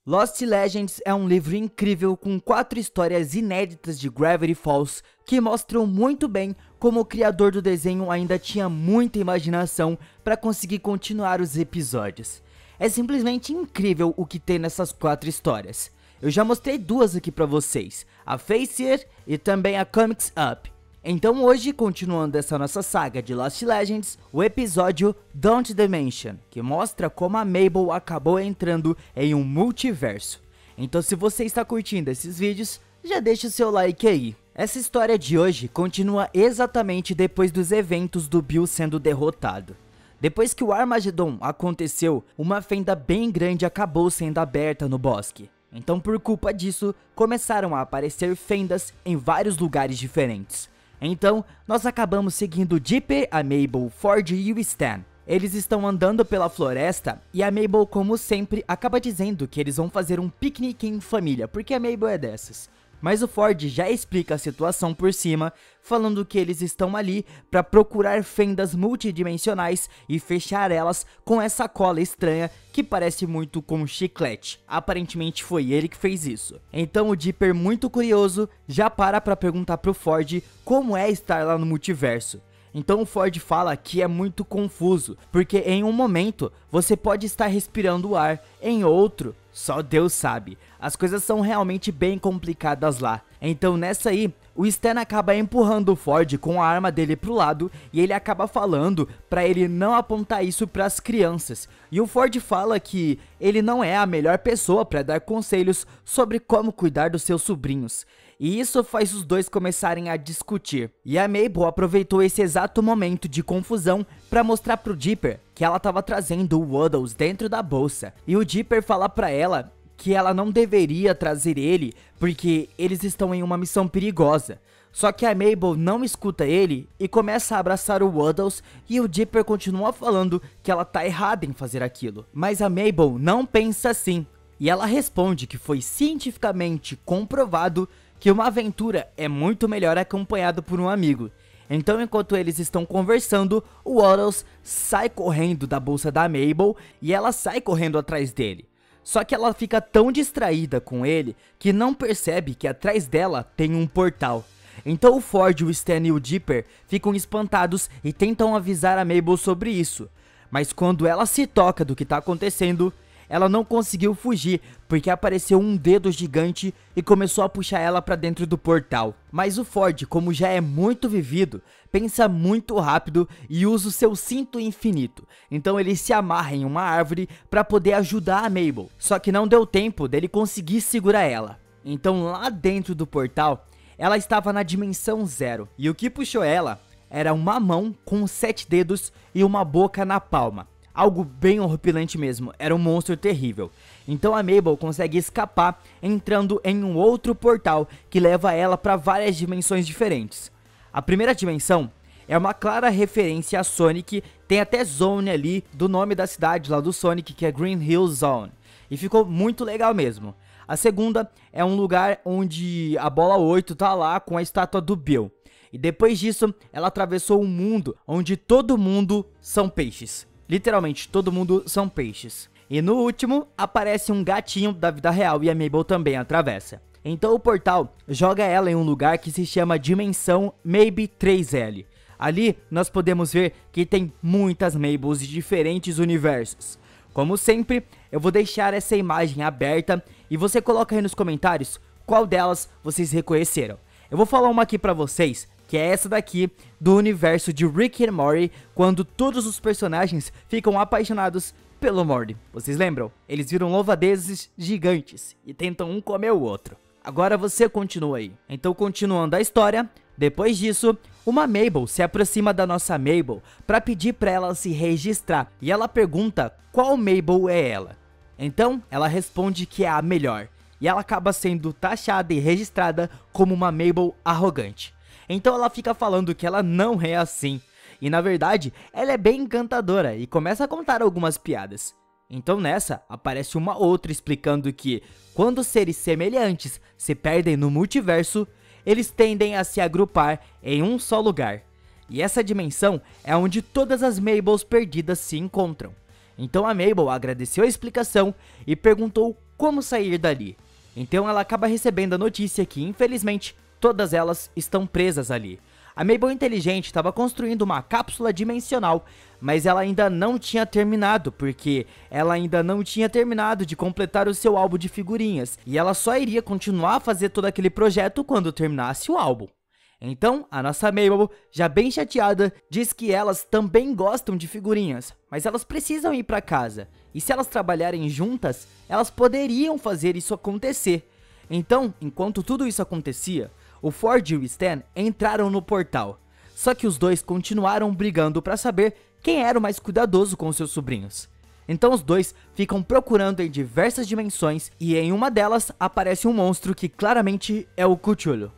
Lost Legends é um livro incrível com 4 histórias inéditas de Gravity Falls que mostram muito bem como o criador do desenho ainda tinha muita imaginação para conseguir continuar os episódios. É simplesmente incrível o que tem nessas 4 histórias. Eu já mostrei 2 aqui para vocês, a Facer e também a Comics Up. Então hoje, continuando essa nossa saga de Lost Legends, o episódio Don't Dimension, que mostra como a Mabel acabou entrando em um multiverso. Então se você está curtindo esses vídeos, já deixa o seu like aí. Essa história de hoje continua exatamente depois dos eventos do Bill sendo derrotado. Depois que o Armageddon aconteceu, uma fenda bem grande acabou sendo aberta no bosque. Então por culpa disso, começaram a aparecer fendas em vários lugares diferentes. Então, nós acabamos seguindo o Dipper, a Mabel, Ford e o Stan. Eles estão andando pela floresta e a Mabel, como sempre, acaba dizendo que eles vão fazer um piquenique em família, porque a Mabel é dessas. Mas o Ford já explica a situação por cima, falando que eles estão ali para procurar fendas multidimensionais e fechar elas com essa cola estranha que parece muito com um chiclete. Aparentemente foi ele que fez isso. Então o Dipper, muito curioso, já para perguntar pro Ford como é estar lá no multiverso. Então o Ford fala que é muito confuso, porque em um momento você pode estar respirando o ar, em outro, só Deus sabe. As coisas são realmente bem complicadas lá. Então nessa aí, o Stan acaba empurrando o Ford com a arma dele pro lado e ele acaba falando pra ele não apontar isso pras crianças. E o Ford fala que ele não é a melhor pessoa pra dar conselhos sobre como cuidar dos seus sobrinhos. E isso faz os dois começarem a discutir. E a Mabel aproveitou esse exato momento de confusão pra mostrar pro Dipper que ela tava trazendo o Waddles dentro da bolsa. E o Dipper fala pra ela que ela não deveria trazer ele porque eles estão em uma missão perigosa. Só que a Mabel não escuta ele e começa a abraçar o Waddles e o Dipper continua falando que ela tá errada em fazer aquilo. Mas a Mabel não pensa assim. E ela responde que foi cientificamente comprovado que uma aventura é muito melhor acompanhado por um amigo. Então enquanto eles estão conversando, o Waddles sai correndo da bolsa da Mabel e ela sai correndo atrás dele. Só que ela fica tão distraída com ele que não percebe que atrás dela tem um portal. Então o Ford, o Stan e o Dipper ficam espantados e tentam avisar a Mabel sobre isso. Mas quando ela se toca do que está acontecendo, ela não conseguiu fugir, porque apareceu um dedo gigante e começou a puxar ela para dentro do portal. Mas o Ford, como já é muito vivido, pensa muito rápido e usa o seu cinto infinito. Então ele se amarra em uma árvore para poder ajudar a Mabel. Só que não deu tempo dele conseguir segurar ela. Então lá dentro do portal, ela estava na dimensão 0. E o que puxou ela era uma mão com 7 dedos e uma boca na palma. Algo bem horripilante mesmo, era um monstro terrível. Então a Mabel consegue escapar entrando em um outro portal que leva ela para várias dimensões diferentes. A primeira dimensão é uma clara referência a Sonic, tem até Zone ali do nome da cidade lá do Sonic, que é Green Hill Zone. E ficou muito legal mesmo. A segunda é um lugar onde a bola 8 tá lá com a estátua do Bill. E depois disso, ela atravessou um mundo onde todo mundo são peixes. Literalmente, todo mundo são peixes. E no último, aparece um gatinho da vida real e a Mabel também atravessa. Então o portal joga ela em um lugar que se chama Dimensão Maybe 3L. Ali, nós podemos ver que tem muitas Mabels de diferentes universos. Como sempre, eu vou deixar essa imagem aberta e você coloca aí nos comentários qual delas vocês reconheceram. Eu vou falar uma aqui pra vocês, que é essa daqui do universo de Rick and Morty, quando todos os personagens ficam apaixonados pelo Morty. Vocês lembram? Eles viram louva-deuses gigantes e tentam um comer o outro. Agora você continua aí. Então continuando a história, depois disso, uma Mabel se aproxima da nossa Mabel para pedir para ela se registrar. E ela pergunta qual Mabel é ela. Então ela responde que é a melhor. E ela acaba sendo taxada e registrada como uma Mabel arrogante. Então ela fica falando que ela não é assim. E na verdade, ela é bem encantadora e começa a contar algumas piadas. Então nessa, aparece uma outra explicando que quando seres semelhantes se perdem no multiverso, eles tendem a se agrupar em um só lugar. E essa dimensão é onde todas as Mabels perdidas se encontram. Então a Mabel agradeceu a explicação e perguntou como sair dali. Então ela acaba recebendo a notícia que, infelizmente, todas elas estão presas ali. A Mabel inteligente estava construindo uma cápsula dimensional, mas ela ainda não tinha terminado, porque ela ainda não tinha terminado de completar o seu álbum de figurinhas, e ela só iria continuar a fazer todo aquele projeto quando terminasse o álbum. Então, a nossa Mabel, já bem chateada, diz que elas também gostam de figurinhas, mas elas precisam ir para casa, e se elas trabalharem juntas, elas poderiam fazer isso acontecer. Então, enquanto tudo isso acontecia, o Ford e o Stan entraram no portal, só que os dois continuaram brigando para saber quem era o mais cuidadoso com seus sobrinhos. Então os dois ficam procurando em diversas dimensões e em uma delas aparece um monstro que claramente é o Cthulhu.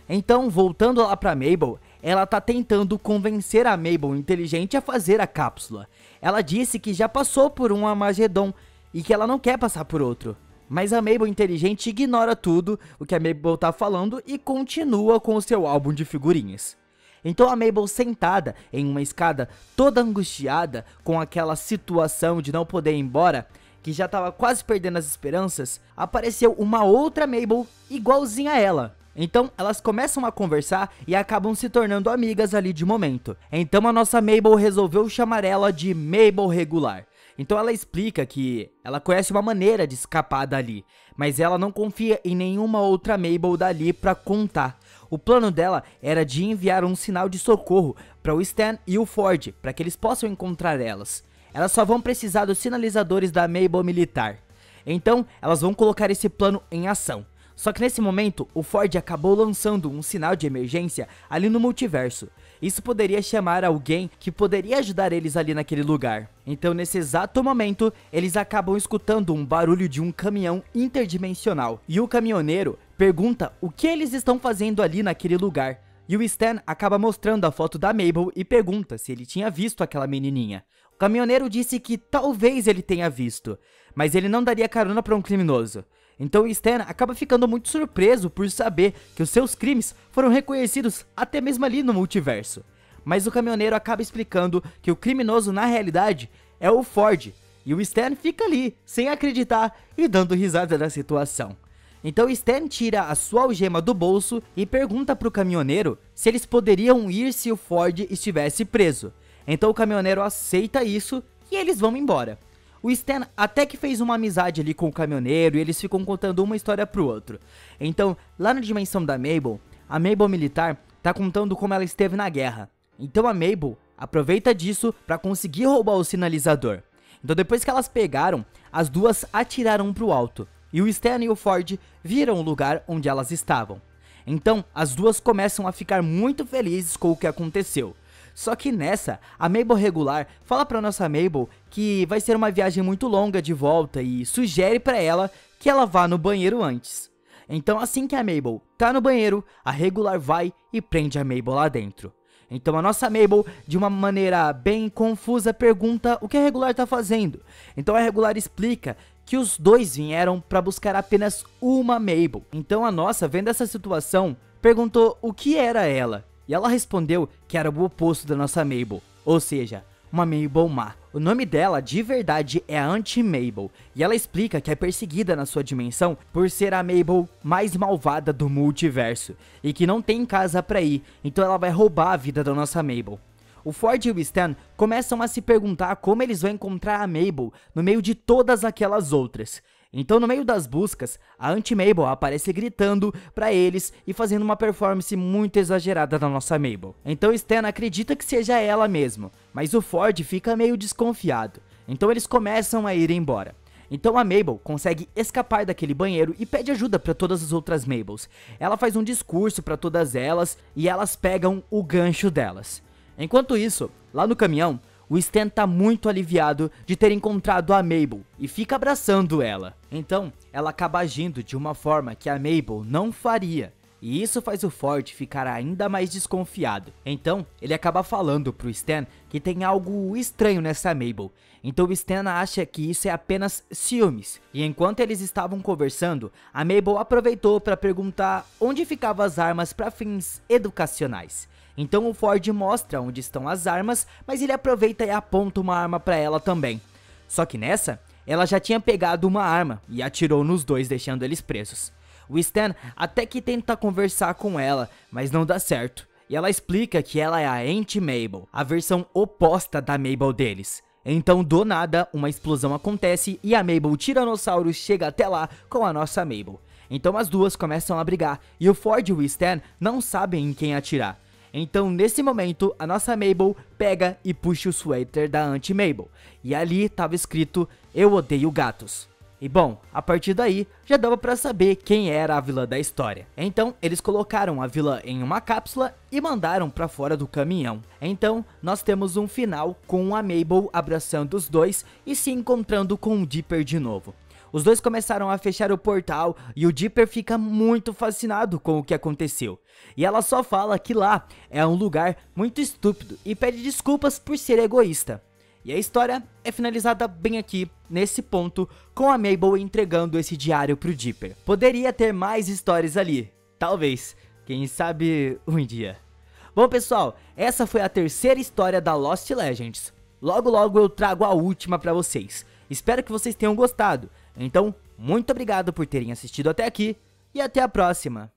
Então, voltando lá pra Mabel, ela tá tentando convencer a Mabel inteligente a fazer a cápsula. Ela disse que já passou por um Armagedon e que ela não quer passar por outro. Mas a Mabel inteligente ignora tudo o que a Mabel tá falando e continua com o seu álbum de figurinhas. Então a Mabel, sentada em uma escada, toda angustiada com aquela situação de não poder ir embora, que já tava quase perdendo as esperanças, apareceu uma outra Mabel igualzinha a ela. Então elas começam a conversar e acabam se tornando amigas ali de momento. Então a nossa Mabel resolveu chamar ela de Mabel Regular. Então ela explica que ela conhece uma maneira de escapar dali, mas ela não confia em nenhuma outra Mabel dali pra contar. O plano dela era de enviar um sinal de socorro para o Stan e o Ford, para que eles possam encontrar elas. Elas só vão precisar dos sinalizadores da Mabel militar. Então elas vão colocar esse plano em ação. Só que nesse momento, o Ford acabou lançando um sinal de emergência ali no multiverso. Isso poderia chamar alguém que poderia ajudar eles ali naquele lugar. Então nesse exato momento, eles acabam escutando um barulho de um caminhão interdimensional. E o caminhoneiro pergunta o que eles estão fazendo ali naquele lugar. E o Stan acaba mostrando a foto da Mabel e pergunta se ele tinha visto aquela menininha. O caminhoneiro disse que talvez ele tenha visto, mas ele não daria carona para um criminoso. Então o Stan acaba ficando muito surpreso por saber que os seus crimes foram reconhecidos até mesmo ali no multiverso. Mas o caminhoneiro acaba explicando que o criminoso na realidade é o Ford, e o Stan fica ali, sem acreditar e dando risada da situação. Então Stan tira a sua algema do bolso e pergunta para o caminhoneiro se eles poderiam ir se o Ford estivesse preso. Então o caminhoneiro aceita isso e eles vão embora. O Stan até que fez uma amizade ali com o caminhoneiro e eles ficam contando uma história pro outro. Então, lá na dimensão da Mabel, a Mabel militar tá contando como ela esteve na guerra. Então a Mabel aproveita disso pra conseguir roubar o sinalizador. Então depois que elas pegaram, as duas atiraram pro alto. E o Stan e o Ford viram o lugar onde elas estavam. Então as duas começam a ficar muito felizes com o que aconteceu. Só que nessa, a Mabel Regular fala pra nossa Mabel que vai ser uma viagem muito longa de volta e sugere pra ela que ela vá no banheiro antes. Então assim que a Mabel tá no banheiro, a Regular vai e prende a Mabel lá dentro. Então a nossa Mabel, de uma maneira bem confusa, pergunta o que a Regular tá fazendo. Então a Regular explica que os dois vieram pra buscar apenas uma Mabel. Então a nossa, vendo essa situação, perguntou o que era ela. E ela respondeu que era o oposto da nossa Mabel, ou seja, uma Mabel má. O nome dela de verdade é Anti-Mabel, e ela explica que é perseguida na sua dimensão por ser a Mabel mais malvada do multiverso, e que não tem casa pra ir, então ela vai roubar a vida da nossa Mabel. O Ford e o Stan começam a se perguntar como eles vão encontrar a Mabel no meio de todas aquelas outras. Então no meio das buscas, a Anti-Mabel aparece gritando pra eles e fazendo uma performance muito exagerada da nossa Mabel. Então Stan acredita que seja ela mesmo, mas o Ford fica meio desconfiado. Então eles começam a ir embora. Então a Mabel consegue escapar daquele banheiro e pede ajuda para todas as outras Mabels. Ela faz um discurso para todas elas e elas pegam o gancho delas. Enquanto isso, lá no caminhão, o Stan tá muito aliviado de ter encontrado a Mabel e fica abraçando ela. Então, ela acaba agindo de uma forma que a Mabel não faria. E isso faz o Ford ficar ainda mais desconfiado. Então, ele acaba falando pro Stan que tem algo estranho nessa Mabel. Então o Stan acha que isso é apenas ciúmes. E enquanto eles estavam conversando, a Mabel aproveitou para perguntar onde ficavam as armas para fins educacionais. Então o Ford mostra onde estão as armas, mas ele aproveita e aponta uma arma pra ela também. Só que nessa, ela já tinha pegado uma arma e atirou nos dois, deixando eles presos. O Stan até que tenta conversar com ela, mas não dá certo. E ela explica que ela é a Aunt Mabel, a versão oposta da Mabel deles. Então, do nada, uma explosão acontece e a Mabel Tiranossauro chega até lá com a nossa Mabel. Então as duas começam a brigar e o Ford e o Stan não sabem em quem atirar. Então, nesse momento, a nossa Mabel pega e puxa o suéter da Aunt Mabel. E ali estava escrito, eu odeio gatos. E bom, a partir daí, já dava pra saber quem era a vilã da história. Então, eles colocaram a vilã em uma cápsula e mandaram pra fora do caminhão. Então, nós temos um final com a Mabel abraçando os dois e se encontrando com o Dipper de novo. Os dois começaram a fechar o portal e o Dipper fica muito fascinado com o que aconteceu. E ela só fala que lá é um lugar muito estúpido e pede desculpas por ser egoísta. E a história é finalizada bem aqui, nesse ponto, com a Mabel entregando esse diário pro Dipper. Poderia ter mais histórias ali, talvez, quem sabe um dia. Bom pessoal, essa foi a terceira história da Lost Legends. Logo logo eu trago a última pra vocês. Espero que vocês tenham gostado. Então, muito obrigado por terem assistido até aqui e até a próxima.